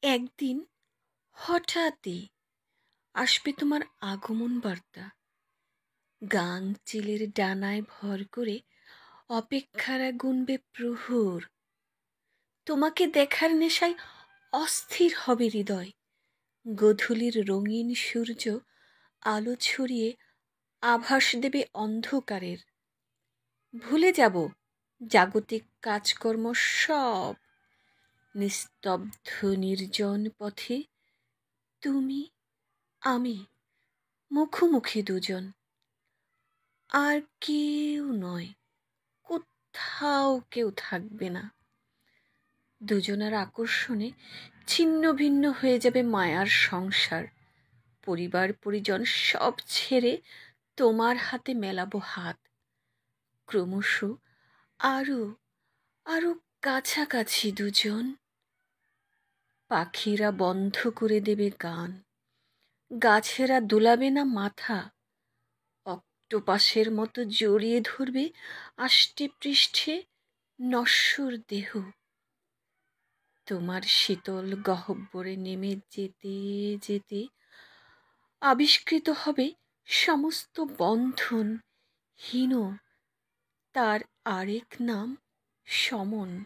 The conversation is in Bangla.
একদিন হঠাৎই আসবে তোমার আগমন বার্তা। গাং চিলের ডানায় ভর করে অপেক্ষারা গুনবে প্রহর। তোমাকে দেখার নেশায় অস্থির হবে হৃদয়। গোধূলির রঙিন সূর্য আলো ছড়িয়ে আভাস দেবে অন্ধকারের। ভুলে যাব জাগতিক কাজকর্ম সব। নিস্তব্ধ নির্জন পথে তুমি আমি মুখোমুখি দুজন। আর কেউ নয়, কোথাও কেউ থাকবে না। দুজনার আকর্ষণে ছিন্ন ভিন্ন হয়ে যাবে মায়ার সংসার। পরিবার পরিজন সব ছেড়ে তোমার হাতে মেলাবো হাত। ক্রমশ আরো আরো কাছাকাছি দুজন। পাখিরা বন্ধ করে দেবে গান, গাছেরা দোলাবে না মাথা। অক্টোপাসের মতো জড়িয়ে ধরবে আষ্টে পৃষ্ঠে নশ্বর দেহ। তোমার শীতল গহ্বরে নেমে যেতে যেতে আবিষ্কৃত হবে সমস্ত বন্ধন হীন, তার আরেক নাম সমন।